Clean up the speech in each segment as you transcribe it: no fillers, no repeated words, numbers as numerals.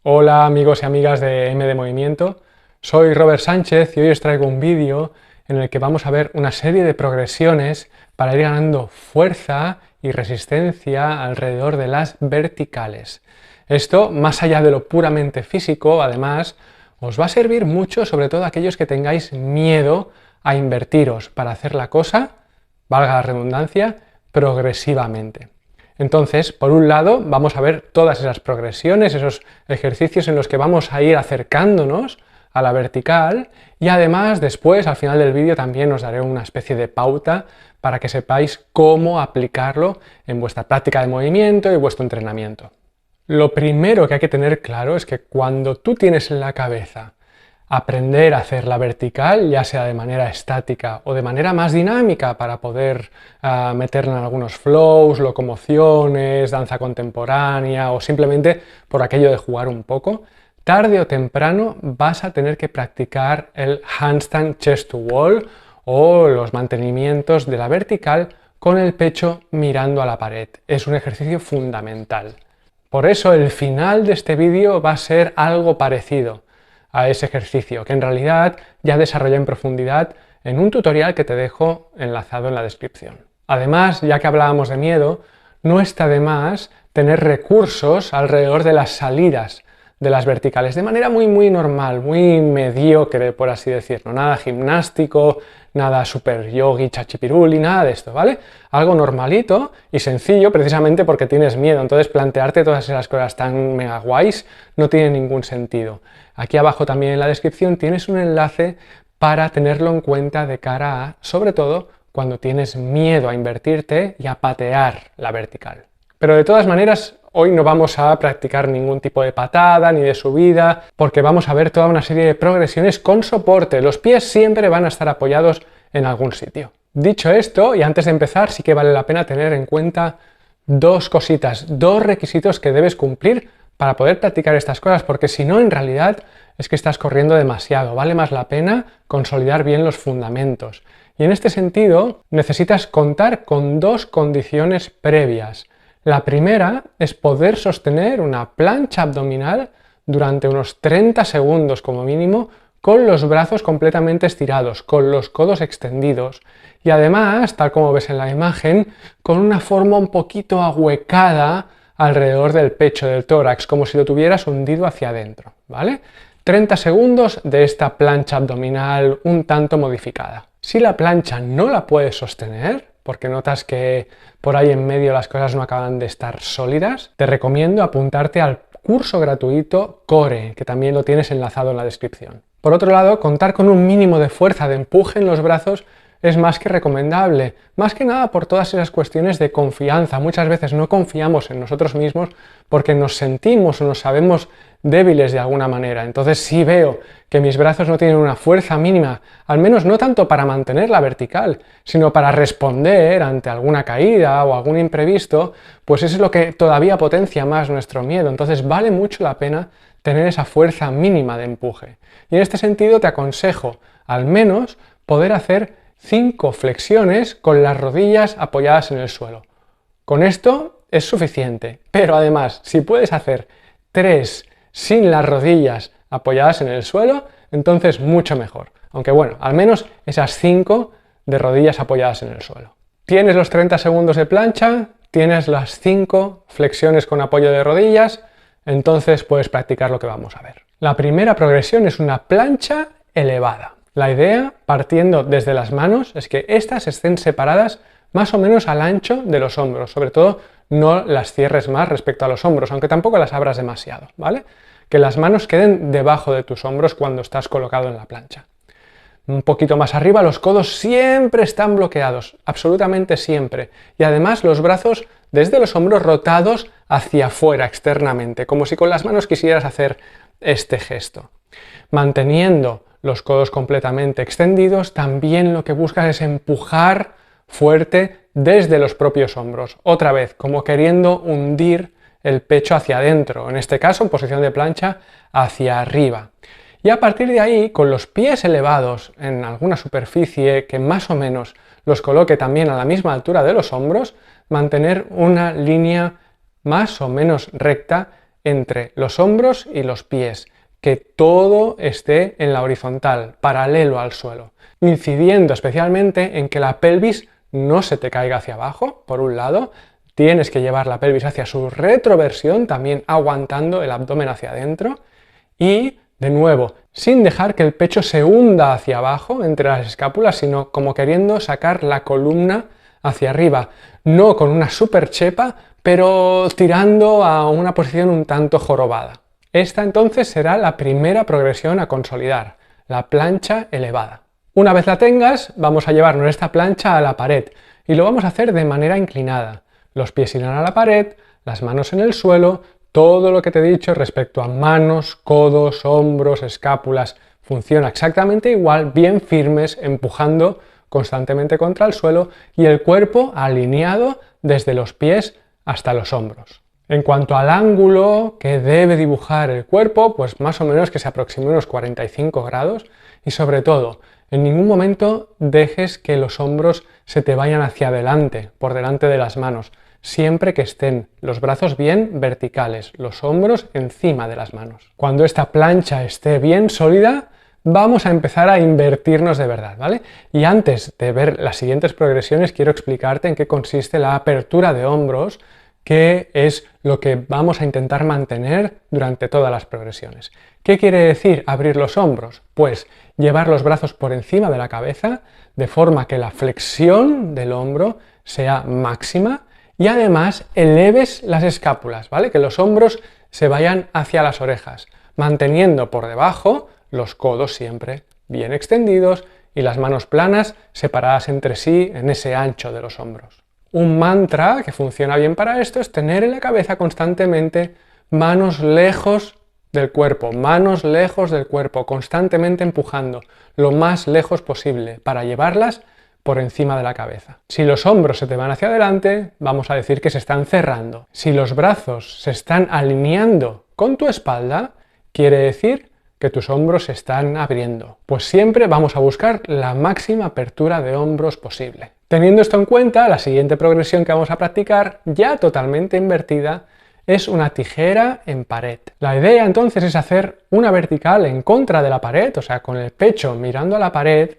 Hola amigos y amigas de M de Movimiento, soy Robert Sánchez y hoy os traigo un vídeo en el que vamos a ver una serie de progresiones para ir ganando fuerza y resistencia alrededor de las verticales. Esto, más allá de lo puramente físico, además, os va a servir mucho, sobre todo a aquellos que tengáis miedo a invertiros para hacer la cosa, valga la redundancia, progresivamente. Entonces, por un lado, vamos a ver todas esas progresiones, esos ejercicios en los que vamos a ir acercándonos a la vertical y además después, al final del vídeo, también os daré una especie de pauta para que sepáis cómo aplicarlo en vuestra práctica de movimiento y vuestro entrenamiento. Lo primero que hay que tener claro es que cuando tú tienes en la cabeza aprender a hacer la vertical, ya sea de manera estática o de manera más dinámica para poder meterla en algunos flows, locomociones, danza contemporánea o simplemente por aquello de jugar un poco, tarde o temprano vas a tener que practicar el handstand chest to wall o los mantenimientos de la vertical con el pecho mirando a la pared. Es un ejercicio fundamental. Por eso el final de este vídeo va a ser algo parecido a ese ejercicio, que en realidad ya desarrollé en profundidad en un tutorial que te dejo enlazado en la descripción. Además, ya que hablábamos de miedo, no está de más tener recursos alrededor de las salidas de las verticales, de manera muy normal, muy mediocre, por así decirlo. Nada gimnástico, nada super yogi, chachipiruli, nada de esto, ¿vale? Algo normalito y sencillo, precisamente porque tienes miedo. Entonces, plantearte todas esas cosas tan mega guays no tiene ningún sentido. Aquí abajo también en la descripción tienes un enlace para tenerlo en cuenta de cara a, sobre todo, cuando tienes miedo a invertirte y a patear la vertical. Pero de todas maneras, hoy no vamos a practicar ningún tipo de patada ni de subida, porque vamos a ver toda una serie de progresiones con soporte. Los pies siempre van a estar apoyados en algún sitio. Dicho esto, y antes de empezar, sí que vale la pena tener en cuenta dos cositas, dos requisitos que debes cumplir para poder practicar estas cosas, porque si no, en realidad es que estás corriendo demasiado. Vale más la pena consolidar bien los fundamentos. Y en este sentido, necesitas contar con dos condiciones previas. La primera es poder sostener una plancha abdominal durante unos 30 segundos como mínimo, con los brazos completamente estirados, con los codos extendidos y además, tal como ves en la imagen, con una forma un poquito ahuecada alrededor del pecho, del tórax, como si lo tuvieras hundido hacia adentro, ¿vale? 30 segundos de esta plancha abdominal un tanto modificada. Si la plancha no la puedes sostener, porque notas que por ahí en medio las cosas no acaban de estar sólidas, te recomiendo apuntarte al curso gratuito Core, que también lo tienes enlazado en la descripción. Por otro lado, contar con un mínimo de fuerza de empuje en los brazos es más que recomendable, más que nada por todas esas cuestiones de confianza. Muchas veces no confiamos en nosotros mismos porque nos sentimos o nos sabemos débiles de alguna manera. Entonces, si veo que mis brazos no tienen una fuerza mínima, al menos no tanto para mantener la vertical, sino para responder ante alguna caída o algún imprevisto, pues eso es lo que todavía potencia más nuestro miedo. Entonces, vale mucho la pena tener esa fuerza mínima de empuje. Y en este sentido te aconsejo al menos poder hacer 5 flexiones con las rodillas apoyadas en el suelo. Con esto es suficiente, pero además, si puedes hacer 3 sin las rodillas apoyadas en el suelo, entonces mucho mejor. Aunque bueno, al menos esas 5 de rodillas apoyadas en el suelo. Tienes los 30 segundos de plancha, tienes las 5 flexiones con apoyo de rodillas, entonces puedes practicar lo que vamos a ver. La primera progresión es una plancha elevada. La idea, partiendo desde las manos, es que éstas estén separadas más o menos al ancho de los hombros, sobre todo no las cierres más respecto a los hombros, aunque tampoco las abras demasiado, ¿vale? Que las manos queden debajo de tus hombros cuando estás colocado en la plancha. Un poquito más arriba, los codos siempre están bloqueados, absolutamente siempre, y además los brazos desde los hombros rotados hacia afuera externamente, como si con las manos quisieras hacer este gesto. Manteniendo los codos completamente extendidos, también lo que buscas es empujar fuerte desde los propios hombros. Otra vez, como queriendo hundir el pecho hacia adentro, en este caso en posición de plancha hacia arriba. Y a partir de ahí, con los pies elevados en alguna superficie que más o menos los coloque también a la misma altura de los hombros, mantener una línea más o menos recta entre los hombros y los pies, que todo esté en la horizontal, paralelo al suelo, incidiendo especialmente en que la pelvis no se te caiga hacia abajo, por un lado, tienes que llevar la pelvis hacia su retroversión, también aguantando el abdomen hacia adentro, y de nuevo, sin dejar que el pecho se hunda hacia abajo entre las escápulas, sino como queriendo sacar la columna hacia arriba, no con una super chepa, pero tirando a una posición un tanto jorobada. Esta entonces será la primera progresión a consolidar, la plancha elevada. Una vez la tengas, vamos a llevarnos esta plancha a la pared y lo vamos a hacer de manera inclinada. Los pies irán a la pared, las manos en el suelo, todo lo que te he dicho respecto a manos, codos, hombros, escápulas, funciona exactamente igual, bien firmes, empujando constantemente contra el suelo y el cuerpo alineado desde los pies hasta los hombros. En cuanto al ángulo que debe dibujar el cuerpo, pues más o menos que se aproxime a unos 45 grados y sobre todo, en ningún momento dejes que los hombros se te vayan hacia adelante, por delante de las manos, siempre que estén los brazos bien verticales, los hombros encima de las manos. Cuando esta plancha esté bien sólida, vamos a empezar a invertirnos de verdad, ¿vale? Y antes de ver las siguientes progresiones, quiero explicarte en qué consiste la apertura de hombros, que es lo que vamos a intentar mantener durante todas las progresiones. ¿Qué quiere decir abrir los hombros? Pues llevar los brazos por encima de la cabeza, de forma que la flexión del hombro sea máxima y además eleves las escápulas, ¿vale? Que los hombros se vayan hacia las orejas, manteniendo por debajo los codos siempre bien extendidos y las manos planas separadas entre sí en ese ancho de los hombros. Un mantra que funciona bien para esto es tener en la cabeza constantemente manos lejos del cuerpo, constantemente empujando lo más lejos posible para llevarlas por encima de la cabeza. Si los hombros se te van hacia adelante, vamos a decir que se están cerrando. Si los brazos se están alineando con tu espalda, quiere decir que tus hombros se están abriendo. Pues siempre vamos a buscar la máxima apertura de hombros posible. Teniendo esto en cuenta, la siguiente progresión que vamos a practicar, ya totalmente invertida, es una tijera en pared. La idea entonces es hacer una vertical en contra de la pared, o sea, con el pecho mirando a la pared,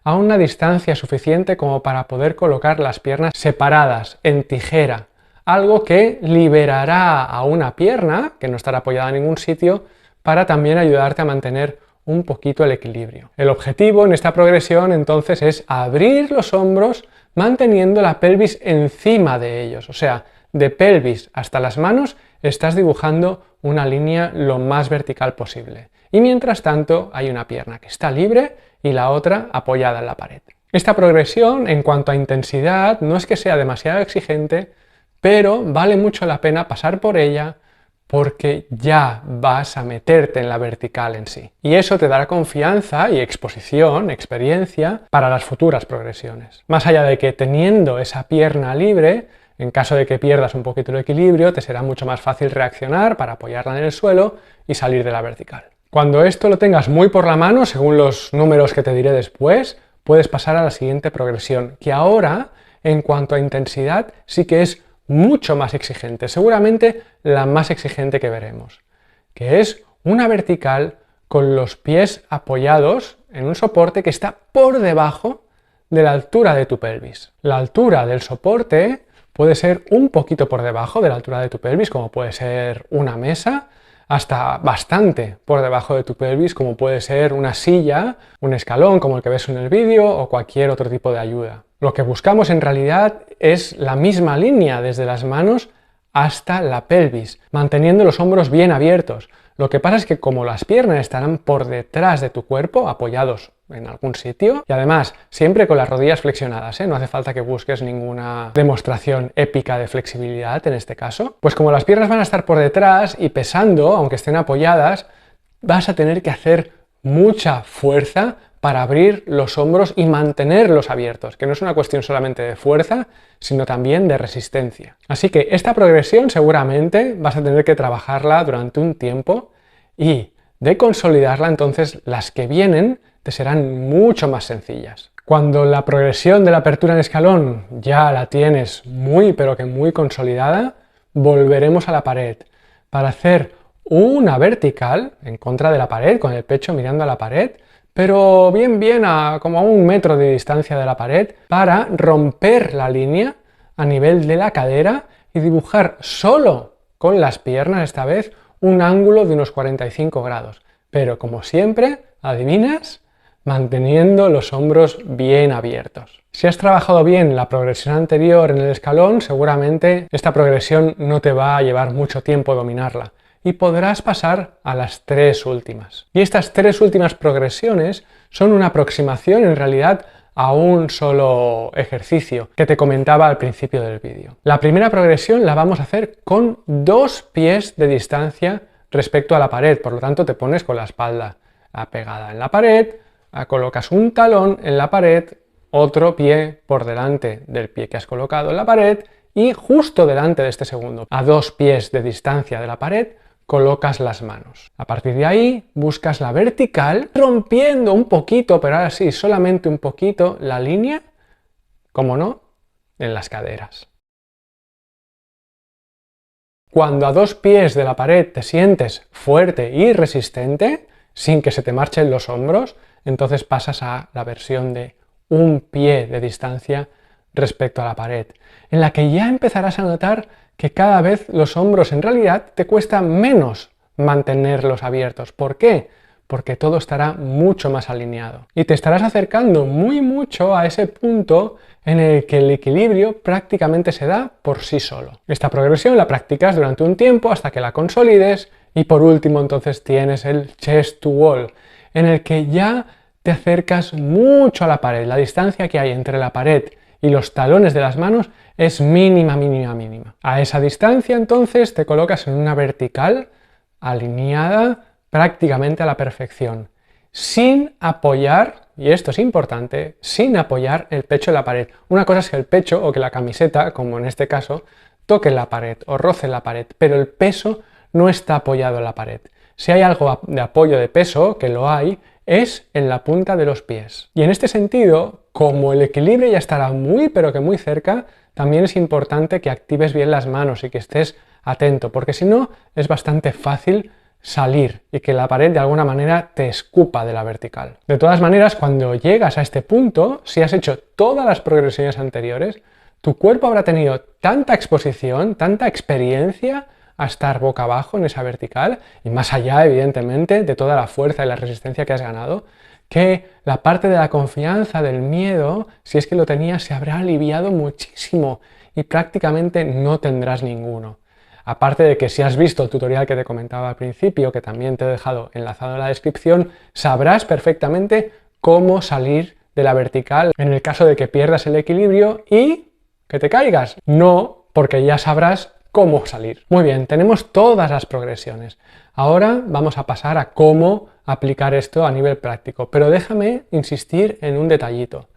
a una distancia suficiente como para poder colocar las piernas separadas en tijera, algo que liberará a una pierna, que no estará apoyada en ningún sitio, para también ayudarte a mantener un poquito el equilibrio. El objetivo en esta progresión entonces es abrir los hombros manteniendo la pelvis encima de ellos, o sea, de pelvis hasta las manos estás dibujando una línea lo más vertical posible. Y mientras tanto hay una pierna que está libre y la otra apoyada en la pared. Esta progresión en cuanto a intensidad no es que sea demasiado exigente, pero vale mucho la pena pasar por ella porque ya vas a meterte en la vertical en sí. Y eso te dará confianza y exposición, experiencia para las futuras progresiones. Más allá de que teniendo esa pierna libre, en caso de que pierdas un poquito el equilibrio, te será mucho más fácil reaccionar para apoyarla en el suelo y salir de la vertical. Cuando esto lo tengas muy por la mano, según los números que te diré después, puedes pasar a la siguiente progresión, que ahora, en cuanto a intensidad, sí que es mucho más exigente, seguramente la más exigente que veremos, que es una vertical con los pies apoyados en un soporte que está por debajo de la altura de tu pelvis. La altura del soporte puede ser un poquito por debajo de la altura de tu pelvis, como puede ser una mesa, hasta bastante por debajo de tu pelvis, como puede ser una silla, un escalón como el que ves en el vídeo o cualquier otro tipo de ayuda. Lo que buscamos en realidad es la misma línea desde las manos hasta la pelvis, manteniendo los hombros bien abiertos. Lo que pasa es que como las piernas estarán por detrás de tu cuerpo, apoyados en algún sitio, y además siempre con las rodillas flexionadas, no hace falta que busques ninguna demostración épica de flexibilidad en este caso, pues como las piernas van a estar por detrás y pesando, aunque estén apoyadas, vas a tener que hacer mucha fuerza para abrir los hombros y mantenerlos abiertos, que no es una cuestión solamente de fuerza, sino también de resistencia. Así que esta progresión seguramente vas a tener que trabajarla durante un tiempo y de consolidarla, entonces las que vienen te serán mucho más sencillas. Cuando la progresión de la apertura en escalón ya la tienes muy pero que muy consolidada, volveremos a la pared para hacer una vertical en contra de la pared, con el pecho mirando a la pared, pero bien como a 1 metro de distancia de la pared, para romper la línea a nivel de la cadera y dibujar solo con las piernas, esta vez, un ángulo de unos 45 grados. Pero como siempre, ¿adivinas? Manteniendo los hombros bien abiertos. Si has trabajado bien la progresión anterior en el escalón, seguramente esta progresión no te va a llevar mucho tiempo dominarla y podrás pasar a las 3 últimas. Y estas 3 últimas progresiones son una aproximación en realidad a un solo ejercicio que te comentaba al principio del vídeo. La primera progresión la vamos a hacer con 2 pies de distancia respecto a la pared, por lo tanto te pones con la espalda pegada en la pared, colocas un talón en la pared, otro pie por delante del pie que has colocado en la pared y justo delante de este segundo, a 2 pies de distancia de la pared, colocas las manos. A partir de ahí buscas la vertical, rompiendo un poquito, pero ahora sí, solamente un poquito, la línea, como no, en las caderas. Cuando a 2 pies de la pared te sientes fuerte y resistente, sin que se te marchen los hombros, entonces pasas a la versión de 1 pie de distancia respecto a la pared, en la que ya empezarás a notar que cada vez los hombros en realidad te cuesta menos mantenerlos abiertos. ¿Por qué? Porque todo estará mucho más alineado. Y te estarás acercando mucho a ese punto en el que el equilibrio prácticamente se da por sí solo. Esta progresión la practicas durante un tiempo hasta que la consolides y por último entonces tienes el chest to wall, en el que ya te acercas mucho a la pared. La distancia que hay entre la pared y los talones de las manos es mínima. A esa distancia entonces te colocas en una vertical alineada prácticamente a la perfección, sin apoyar, y esto es importante, sin apoyar el pecho en la pared. Una cosa es que el pecho o que la camiseta, como en este caso, toque la pared o roce la pared, pero el peso no está apoyado en la pared. Si hay algo de apoyo de peso, que lo hay, es en la punta de los pies. Y en este sentido, como el equilibrio ya estará pero que muy cerca, también es importante que actives bien las manos y que estés atento, porque si no es bastante fácil salir y que la pared de alguna manera te escupa de la vertical. De todas maneras, cuando llegas a este punto, si has hecho todas las progresiones anteriores, tu cuerpo habrá tenido tanta exposición, tanta experiencia a estar boca abajo en esa vertical y más allá, evidentemente, de toda la fuerza y la resistencia que has ganado, que la parte de la confianza, del miedo, si es que lo tenías, se habrá aliviado muchísimo y prácticamente no tendrás ninguno. Aparte de que si has visto el tutorial que te comentaba al principio, que también te he dejado enlazado en la descripción, sabrás perfectamente cómo salir de la vertical en el caso de que pierdas el equilibrio y que te caigas. No, porque ya sabrás cómo salir. Muy bien, tenemos todas las progresiones. Ahora vamos a pasar a cómo aplicar esto a nivel práctico, pero déjame insistir en un detallito.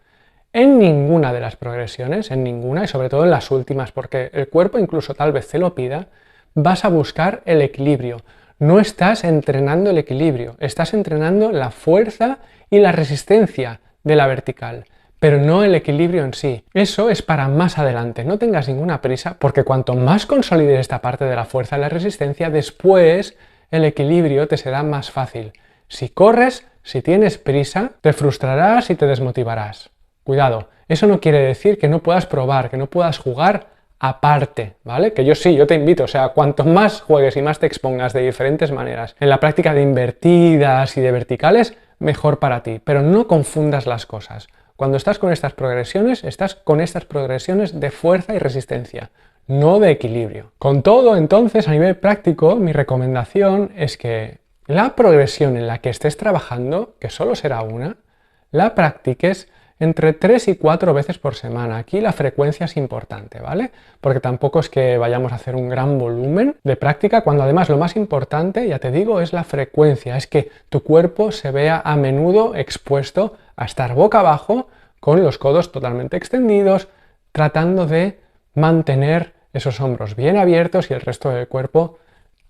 En ninguna de las progresiones, en ninguna, y sobre todo en las últimas, porque el cuerpo incluso tal vez te lo pida, vas a buscar el equilibrio. No estás entrenando el equilibrio, estás entrenando la fuerza y la resistencia de la vertical, pero no el equilibrio en sí. Eso es para más adelante, no tengas ninguna prisa, porque cuanto más consolides esta parte de la fuerza y la resistencia, después el equilibrio te será más fácil. Si corres, si tienes prisa, te frustrarás y te desmotivarás. Cuidado, eso no quiere decir que no puedas probar, que no puedas jugar aparte, ¿vale? Que yo te invito, o sea, cuanto más juegues y más te expongas de diferentes maneras en la práctica de invertidas y de verticales, mejor para ti, pero no confundas las cosas. Cuando estás con estas progresiones de fuerza y resistencia, no de equilibrio. Con todo, entonces, a nivel práctico, mi recomendación es que la progresión en la que estés trabajando, que solo será una, la practiques entre 3 y 4 veces por semana. Aquí la frecuencia es importante, ¿vale? Porque tampoco es que vayamos a hacer un gran volumen de práctica, cuando además lo más importante, ya te digo, es la frecuencia, es que tu cuerpo se vea a menudo expuesto a estar boca abajo, con los codos totalmente extendidos, tratando de mantener esos hombros bien abiertos y el resto del cuerpo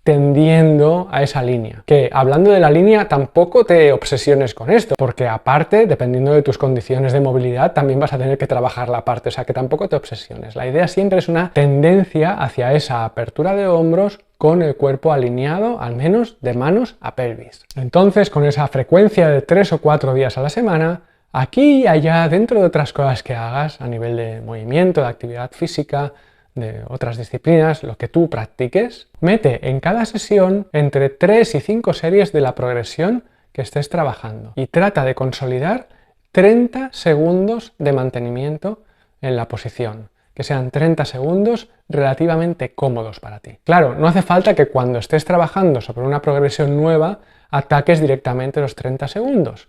tendiendo a esa línea. Que hablando de la línea, tampoco te obsesiones con esto, porque aparte, dependiendo de tus condiciones de movilidad, también vas a tener que trabajar la parte, o sea que tampoco te obsesiones. La idea siempre es una tendencia hacia esa apertura de hombros con el cuerpo alineado, al menos de manos a pelvis. Entonces, con esa frecuencia de 3 o 4 días a la semana, aquí y allá, dentro de otras cosas que hagas a nivel de movimiento, de actividad física, de otras disciplinas, lo que tú practiques, mete en cada sesión entre 3 y 5 series de la progresión que estés trabajando y trata de consolidar 30 segundos de mantenimiento en la posición, que sean 30 segundos relativamente cómodos para ti. Claro, no hace falta que cuando estés trabajando sobre una progresión nueva ataques directamente los 30 segundos.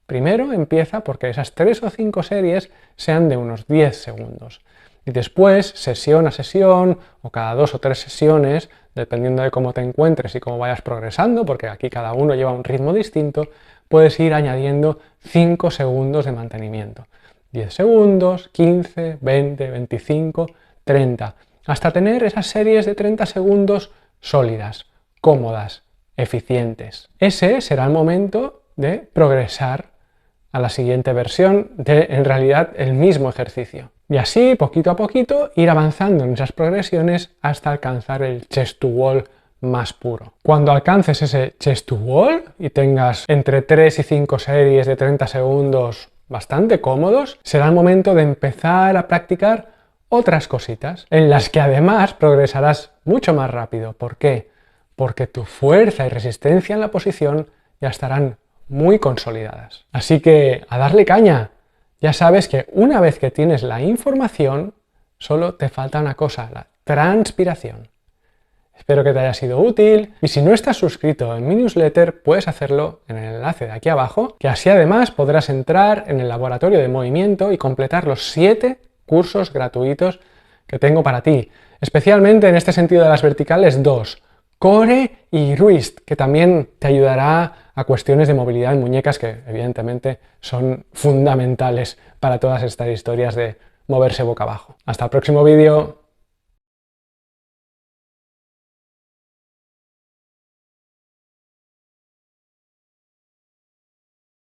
Primero empieza porque esas 3 o 5 series sean de unos 10 segundos. Y después, sesión a sesión, o cada 2 o 3 sesiones, dependiendo de cómo te encuentres y cómo vayas progresando, porque aquí cada uno lleva un ritmo distinto, puedes ir añadiendo 5 segundos de mantenimiento. 10 segundos, 15, 20, 25, 30, hasta tener esas series de 30 segundos sólidas, cómodas, eficientes. Ese será el momento de progresar a la siguiente versión de, en realidad, el mismo ejercicio. Y así, poquito a poquito, ir avanzando en esas progresiones hasta alcanzar el chest to wall más puro. Cuando alcances ese chest to wall y tengas entre 3 y 5 series de 30 segundos bastante cómodos, será el momento de empezar a practicar otras cositas, en las que además progresarás mucho más rápido. ¿Por qué? Porque tu fuerza y resistencia en la posición ya estarán muy consolidadas. Así que a darle caña. Ya sabes que una vez que tienes la información, solo te falta una cosa, la transpiración. Espero que te haya sido útil y si no estás suscrito en mi newsletter, puedes hacerlo en el enlace de aquí abajo, que así además podrás entrar en el laboratorio de movimiento y completar los 7 cursos gratuitos que tengo para ti. Especialmente en este sentido de las verticales, 2. Core y Wrist, que también te ayudará a cuestiones de movilidad en muñecas que evidentemente son fundamentales para todas estas historias de moverse boca abajo. Hasta el próximo vídeo.